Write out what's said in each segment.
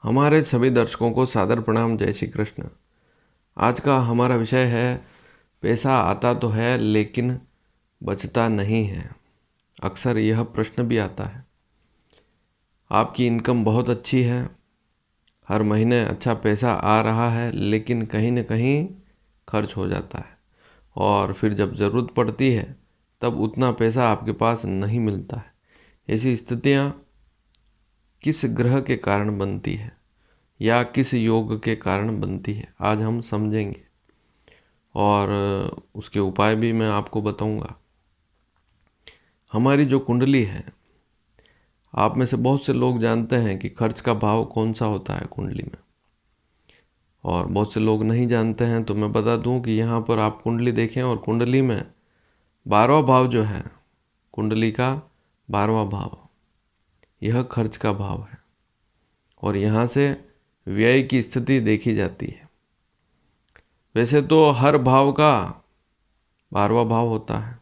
हमारे सभी दर्शकों को सादर प्रणाम। जय श्री कृष्ण। आज का हमारा विषय है पैसा आता तो है लेकिन बचता नहीं है। अक्सर यह प्रश्न भी आता है। आपकी इनकम बहुत अच्छी है, हर महीने अच्छा पैसा आ रहा है, लेकिन कहीं न कहीं खर्च हो जाता है और फिर जब ज़रूरत पड़ती है तब उतना पैसा आपके पास नहीं मिलता है। ऐसी स्थितियाँ किस ग्रह के कारण बनती है या किस योग के कारण बनती है, आज हम समझेंगे और उसके उपाय भी मैं आपको बताऊंगा। हमारी जो कुंडली है, आप में से बहुत से लोग जानते हैं कि खर्च का भाव कौन सा होता है कुंडली में, और बहुत से लोग नहीं जानते हैं। तो मैं बता दूं कि यहाँ पर आप कुंडली देखें और कुंडली में 12वां भाव जो है, कुंडली का 12वां भाव, यह खर्च का भाव है और यहाँ से व्यय की स्थिति देखी जाती है। वैसे तो हर भाव का 12वां भाव होता है।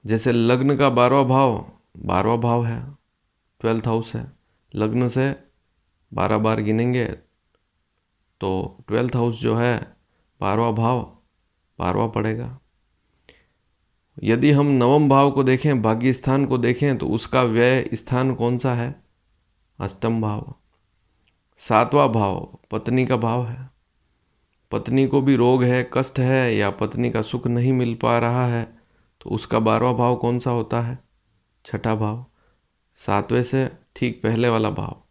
जैसे लग्न का 12वां भाव है, 12th हाउस है। लग्न से 12 बार गिनेंगे तो 12th हाउस जो है 12वां भाव 12वां पड़ेगा। यदि हम नवम भाव को देखें, भाग्य स्थान को देखें, तो उसका व्यय स्थान कौन सा है? अष्टम भाव। 7वां भाव पत्नी का भाव है। पत्नी को भी रोग है, कष्ट है, या पत्नी का सुख नहीं मिल पा रहा है, तो उसका 12वां भाव कौन सा होता है? छठा भाव, 7वें से ठीक पहले वाला भाव।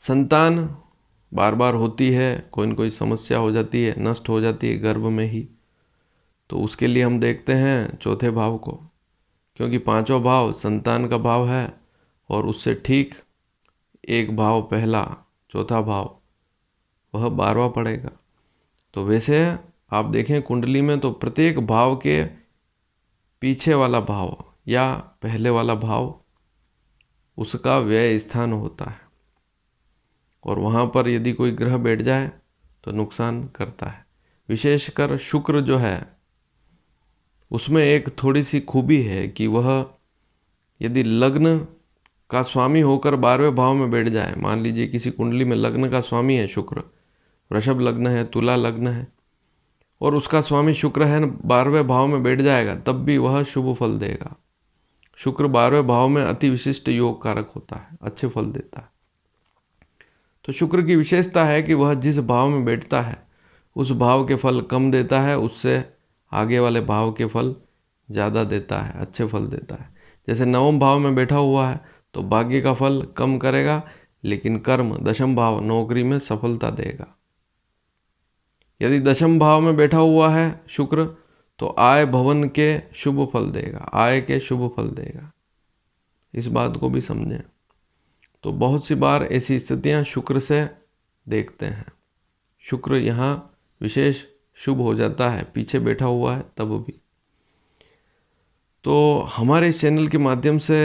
संतान बार बार होती है, कोई न कोई समस्या हो जाती है, नष्ट हो जाती है गर्भ में ही, तो उसके लिए हम देखते हैं चौथे भाव को, क्योंकि 5वां भाव संतान का भाव है और उससे ठीक एक भाव पहला, चौथा भाव, वह 12वां पड़ेगा। तो वैसे आप देखें कुंडली में तो प्रत्येक भाव के पीछे वाला भाव या पहले वाला भाव उसका व्यय स्थान होता है, और वहाँ पर यदि कोई ग्रह बैठ जाए तो नुकसान करता है। विशेषकर शुक्र जो है, उसमें एक थोड़ी सी खूबी है कि वह यदि लग्न का स्वामी होकर 12वें भाव में बैठ जाए, मान लीजिए किसी कुंडली में लग्न का स्वामी है शुक्र, वृषभ लग्न है, तुला लग्न है, और उसका स्वामी शुक्र है, 12वें भाव में बैठ जाएगा, तब भी वह शुभ फल देगा। शुक्र 12वें भाव में अति विशिष्ट योग कारक होता है, अच्छे फल देता है। तो शुक्र की विशेषता है कि वह जिस भाव में बैठता है उस भाव के फल कम देता है, उससे आगे वाले भाव के फल ज़्यादा देता है, अच्छे फल देता है। जैसे नवम भाव में बैठा हुआ है तो भाग्य का फल कम करेगा, लेकिन कर्म दशम भाव नौकरी में सफलता देगा। यदि दशम भाव में बैठा हुआ है शुक्र, तो आय भवन के शुभ फल देगा, आय के शुभ फल देगा। इस बात को भी समझें। तो बहुत सी बार ऐसी स्थितियां शुक्र से देखते हैं। शुक्र यहाँ विशेष शुभ हो जाता है, पीछे बैठा हुआ है तब भी। तो हमारे इस चैनल के माध्यम से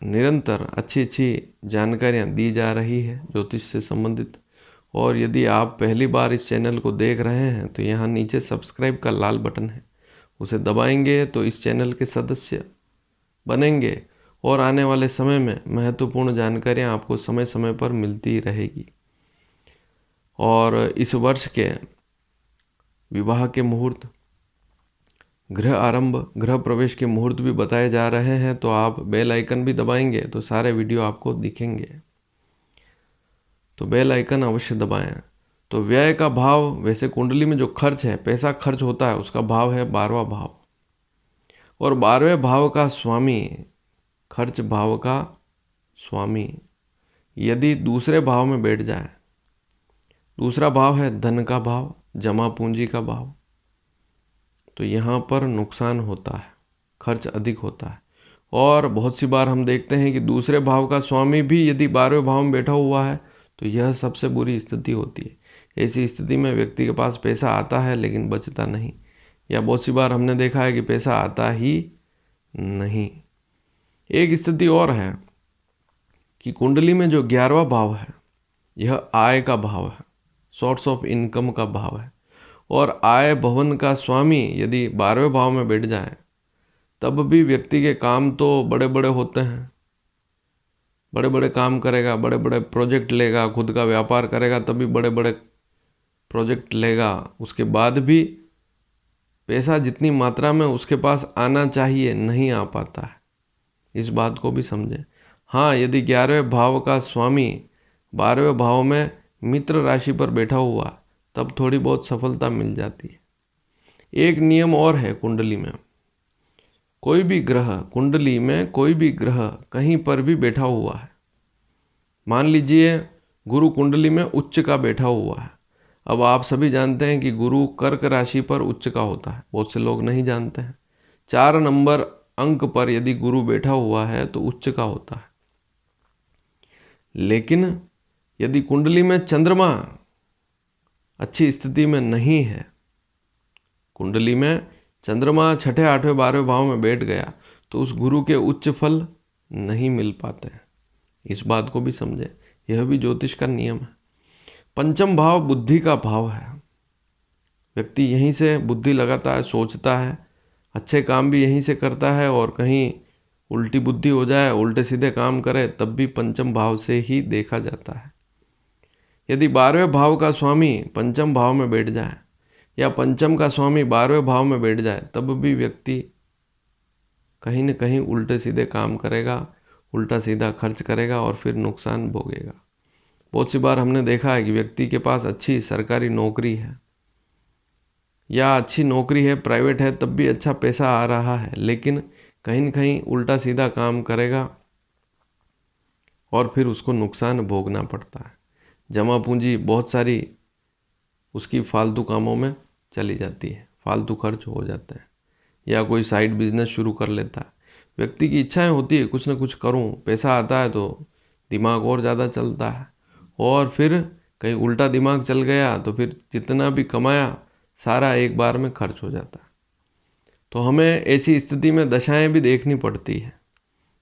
निरंतर अच्छी अच्छी जानकारियाँ दी जा रही है ज्योतिष से संबंधित। और यदि आप पहली बार इस चैनल को देख रहे हैं तो यहाँ नीचे सब्सक्राइब का लाल बटन है, उसे दबाएंगे तो इस चैनल के सदस्य बनेंगे और आने वाले समय में महत्वपूर्ण जानकारियाँ आपको समय समय पर मिलती रहेगी। और इस वर्ष के विवाह के मुहूर्त, गृह आरंभ, गृह प्रवेश के मुहूर्त भी बताए जा रहे हैं, तो आप बेल आइकन भी दबाएंगे तो सारे वीडियो आपको दिखेंगे। तो बेल आइकन अवश्य दबाएं। तो व्यय का भाव, वैसे कुंडली में जो खर्च है, पैसा खर्च होता है, उसका भाव है 12वां भाव, और 12वें भाव का स्वामी, खर्च भाव का स्वामी यदि दूसरे भाव में बैठ जाए, दूसरा भाव है धन का भाव, जमा पूंजी का भाव, तो यहाँ पर नुकसान होता है, खर्च अधिक होता है। और बहुत सी बार हम देखते हैं कि दूसरे भाव का स्वामी भी यदि 12वें भाव में बैठा हुआ है तो यह सबसे बुरी स्थिति होती है। ऐसी स्थिति में व्यक्ति के पास पैसा आता है लेकिन बचता नहीं, या बहुत सी बार हमने देखा है कि पैसा आता ही नहीं। एक स्थिति और है कि कुंडली में जो 11वां भाव है, यह आय का भाव है, सोर्स ऑफ इनकम का भाव है, और आय भवन का स्वामी यदि 12वें भाव में बैठ जाए तब भी व्यक्ति के काम तो बड़े बड़े होते हैं, बड़े बड़े काम करेगा, बड़े बड़े प्रोजेक्ट लेगा, खुद का व्यापार करेगा तभी बड़े बड़े प्रोजेक्ट लेगा, उसके बाद भी पैसा जितनी मात्रा में उसके पास आना चाहिए नहीं आ पाता है। इस बात को भी समझें। हाँ, यदि 11वें भाव का स्वामी 12वें भाव में मित्र राशि पर बैठा हुआ तब थोड़ी बहुत सफलता मिल जाती है। एक नियम और है कुंडली में, कोई भी ग्रह कुंडली में कोई भी ग्रह कहीं पर भी बैठा हुआ है, मान लीजिए गुरु कुंडली में उच्च का बैठा हुआ है। अब आप सभी जानते हैं कि गुरु कर्क राशि पर उच्च का होता है, बहुत से लोग नहीं जानते हैं। 4 नंबर अंक पर यदि गुरु बैठा हुआ है तो उच्च का होता है। लेकिन यदि कुंडली में चंद्रमा अच्छी स्थिति में नहीं है, कुंडली में चंद्रमा 6, 8, 12वें भाव में बैठ गया तो उस गुरु के उच्च फल नहीं मिल पाते हैं। इस बात को भी समझे, यह भी ज्योतिष का नियम है। पंचम भाव बुद्धि का भाव है, व्यक्ति यहीं से बुद्धि लगाता है, सोचता है, अच्छे काम भी यहीं से करता है, और कहीं उल्टी बुद्धि हो जाए, उल्टे सीधे काम करे तब भी पंचम भाव से ही देखा जाता है। यदि 12वें भाव का स्वामी पंचम भाव में बैठ जाए या पंचम का स्वामी 12वें भाव में बैठ जाए तब भी व्यक्ति कहीं न कहीं उल्टे सीधे काम करेगा, उल्टा सीधा खर्च करेगा और फिर नुकसान भोगेगा। बहुत सी बार हमने देखा है कि व्यक्ति के पास अच्छी सरकारी नौकरी है या अच्छी नौकरी है, प्राइवेट है, तब भी अच्छा पैसा आ रहा है, लेकिन कहीं न कहीं उल्टा सीधा काम करेगा और फिर उसको नुकसान भोगना पड़ता है। जमा पूंजी बहुत सारी उसकी फालतू कामों में चली जाती है, फालतू खर्च हो जाते हैं, या कोई साइड बिजनेस शुरू कर लेता है। व्यक्ति की इच्छाएं होती है कुछ ना कुछ करूं, पैसा आता है तो दिमाग और ज़्यादा चलता है, और फिर कहीं उल्टा दिमाग चल गया तो फिर जितना भी कमाया सारा एक बार में खर्च हो जाता है। तो हमें ऐसी स्थिति में दशाएं भी देखनी पड़ती है।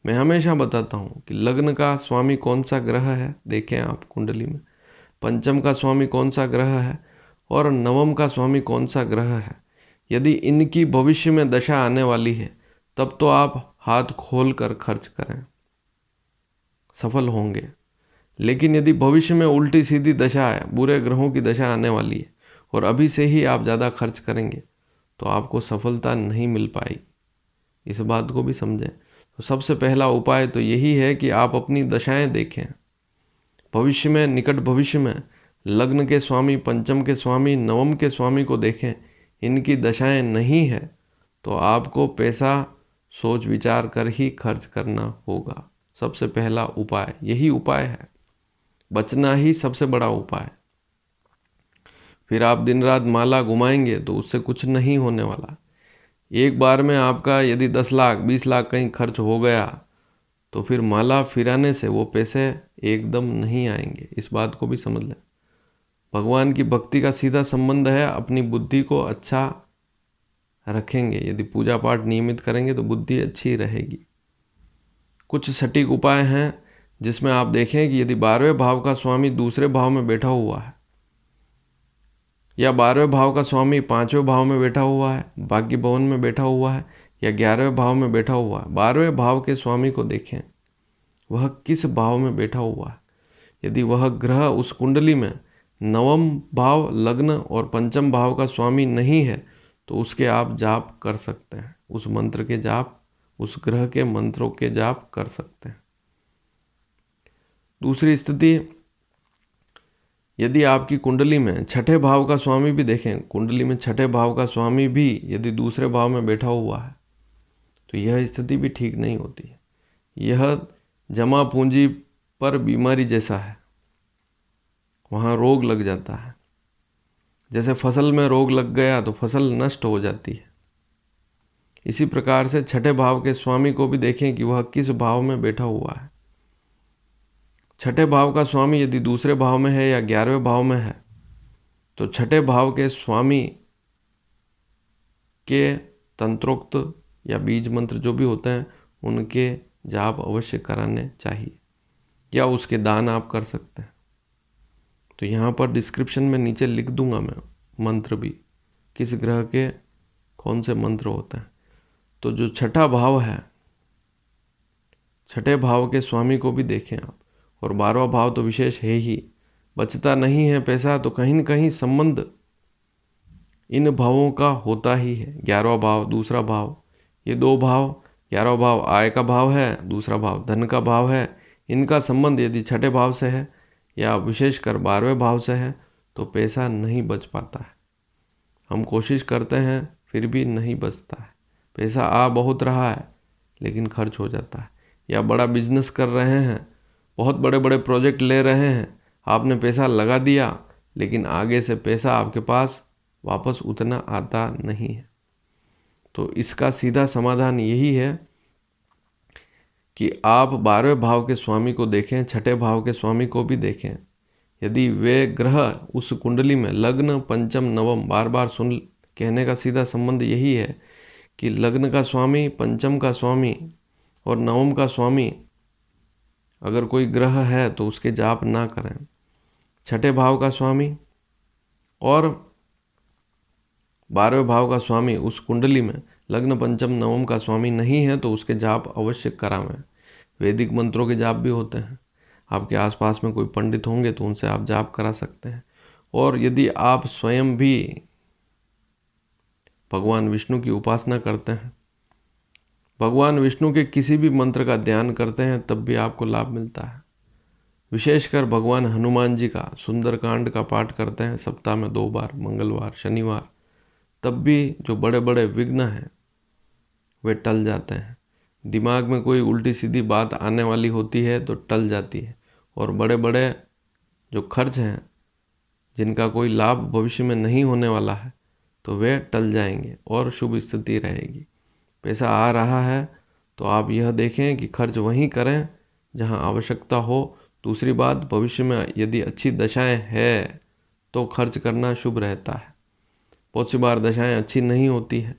मैं हमेशा बताता हूँ कि लग्न का स्वामी कौन सा ग्रह है देखें आप कुंडली में, पंचम का स्वामी कौन सा ग्रह है और नवम का स्वामी कौन सा ग्रह है। यदि इनकी भविष्य में दशा आने वाली है तब तो आप हाथ खोल कर खर्च करें, सफल होंगे। लेकिन यदि भविष्य में उल्टी सीधी दशा है, बुरे ग्रहों की दशा आने वाली है और अभी से ही आप ज़्यादा खर्च करेंगे तो आपको सफलता नहीं मिल पाएगी। इस बात को भी समझें। तो सबसे पहला उपाय तो यही है कि आप अपनी दशाएं देखें। भविष्य में, निकट भविष्य में लग्न के स्वामी, पंचम के स्वामी, नवम के स्वामी को देखें, इनकी दशाएं नहीं है तो आपको पैसा सोच विचार कर ही खर्च करना होगा। सबसे पहला उपाय यही उपाय है, बचना ही सबसे बड़ा उपाय। फिर आप दिन रात माला घुमाएंगे तो उससे कुछ नहीं होने वाला। एक बार में आपका यदि 10 लाख 20 लाख कहीं खर्च हो गया तो फिर माला फिराने से वो पैसे एकदम नहीं आएंगे। इस बात को भी समझ लें। भगवान की भक्ति का सीधा संबंध है, अपनी बुद्धि को अच्छा रखेंगे, यदि पूजा पाठ नियमित करेंगे तो बुद्धि अच्छी रहेगी। कुछ सटीक उपाय हैं जिसमें आप देखें कि यदि 12वें भाव का स्वामी दूसरे भाव में बैठा हुआ है या 12वें भाव का स्वामी 5वें भाव में बैठा हुआ है, भाग्य भवन में बैठा हुआ है, या 11वें भाव में बैठा हुआ है, 12वें भाव के स्वामी को देखें वह किस भाव में बैठा हुआ है। यदि वह ग्रह उस कुंडली में नवम भाव, लग्न और पंचम भाव का स्वामी नहीं है तो उसके आप जाप कर सकते हैं, उस मंत्र के जाप, उस ग्रह के मंत्रों के जाप कर सकते हैं। दूसरी स्थिति, यदि आपकी कुंडली में 6ठे भाव का स्वामी भी देखें, कुंडली में 6ठे भाव का स्वामी भी यदि दूसरे भाव में बैठा हुआ है तो यह स्थिति भी ठीक नहीं होती है। यह जमा पूंजी पर बीमारी जैसा है, वहाँ रोग लग जाता है। जैसे फसल में रोग लग गया तो फसल नष्ट हो जाती है। इसी प्रकार से 6ठे भाव के स्वामी को भी देखें कि वह किस भाव में बैठा हुआ है। 6ठे भाव का स्वामी यदि दूसरे भाव में है या 11वें भाव में है तो 6ठे भाव के स्वामी के तंत्रोक्त या बीज मंत्र जो भी होते हैं उनके जाप अवश्य कराने चाहिए, या उसके दान आप कर सकते हैं। तो यहाँ पर डिस्क्रिप्शन में नीचे लिख दूंगा मैं मंत्र भी, किस ग्रह के कौन से मंत्र होते हैं। तो जो 6ठा भाव है छठे भाव के स्वामी को भी देखें आप, और 12वां भाव तो विशेष है ही। बचता नहीं है पैसा तो कहीं न कहीं संबंध इन भावों का होता ही है। 11वां भाव, दूसरा भाव, ये दो भाव, 11वां भाव आय का भाव है, दूसरा भाव धन का भाव है। इनका संबंध यदि छठे भाव से है या विशेषकर 12वें भाव से है तो पैसा नहीं बच पाता है। हम कोशिश करते हैं फिर भी नहीं बचता है। पैसा आ बहुत रहा है लेकिन खर्च हो जाता है। या बड़ा बिजनेस कर रहे हैं, बहुत बड़े बड़े प्रोजेक्ट ले रहे हैं, आपने पैसा लगा दिया लेकिन आगे से पैसा आपके पास वापस उतना आता नहीं है। तो इसका सीधा समाधान यही है कि आप 12वें भाव के स्वामी को देखें, छठे भाव के स्वामी को भी देखें। यदि वे ग्रह उस कुंडली में लग्न, पंचम, नवम, बार बार सुन कहने का सीधा संबंध यही है कि लग्न का स्वामी, पंचम का स्वामी और नवम का स्वामी अगर कोई ग्रह है तो उसके जाप ना करें। छठे भाव का स्वामी और 12वें भाव का स्वामी उस कुंडली में लग्न, पंचम, नवम का स्वामी नहीं है तो उसके जाप अवश्य करावें। वैदिक मंत्रों के जाप भी होते हैं। आपके आसपास में कोई पंडित होंगे तो उनसे आप जाप करा सकते हैं। और यदि आप स्वयं भी भगवान विष्णु की उपासना करते हैं, भगवान विष्णु के किसी भी मंत्र का ध्यान करते हैं, तब भी आपको लाभ मिलता है। विशेषकर भगवान हनुमान जी का सुंदरकांड का पाठ करते हैं सप्ताह में 2 बार, मंगलवार, शनिवार, तब भी जो बड़े बड़े विघ्न हैं वे टल जाते हैं। दिमाग में कोई उल्टी सीधी बात आने वाली होती है तो टल जाती है। और बड़े बड़े जो खर्च हैं जिनका कोई लाभ भविष्य में नहीं होने वाला है तो वे टल जाएंगे और शुभ स्थिति रहेगी। पैसा आ रहा है तो आप यह देखें कि खर्च वहीं करें जहां आवश्यकता हो। दूसरी बात, भविष्य में यदि अच्छी दशाएं हैं तो खर्च करना शुभ रहता है। बहुत सी बार दशाएं अच्छी नहीं होती है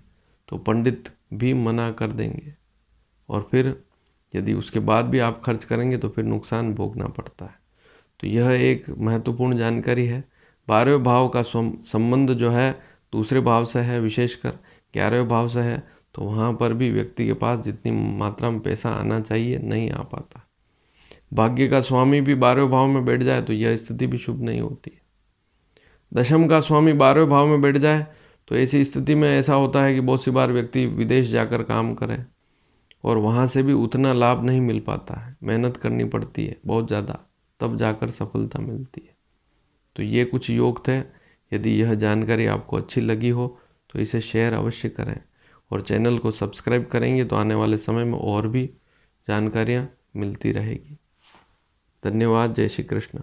तो पंडित भी मना कर देंगे और फिर यदि उसके बाद भी आप खर्च करेंगे तो फिर नुकसान भोगना पड़ता है। तो यह एक महत्वपूर्ण जानकारी है। 12वें भाव का संबंध जो है दूसरे भाव से है, विशेषकर 11वें भाव से है, तो वहाँ पर भी व्यक्ति के पास जितनी मात्रा में पैसा आना चाहिए नहीं आ पाता। भाग्य का स्वामी भी 12वें भाव में बैठ जाए तो यह स्थिति भी शुभ नहीं होती है। दशम का स्वामी 12वें भाव में बैठ जाए तो ऐसी स्थिति में ऐसा होता है कि बहुत सी बार व्यक्ति विदेश जाकर काम करे और वहाँ से भी उतना लाभ नहीं मिल पाता है। मेहनत करनी पड़ती है बहुत ज़्यादा, तब जाकर सफलता मिलती है। तो ये कुछ योग थे। यदि यह जानकारी आपको अच्छी लगी हो तो इसे शेयर अवश्य करें और चैनल को सब्सक्राइब करेंगे तो आने वाले समय में और भी जानकारियाँ मिलती रहेगी। धन्यवाद। जय श्री कृष्ण।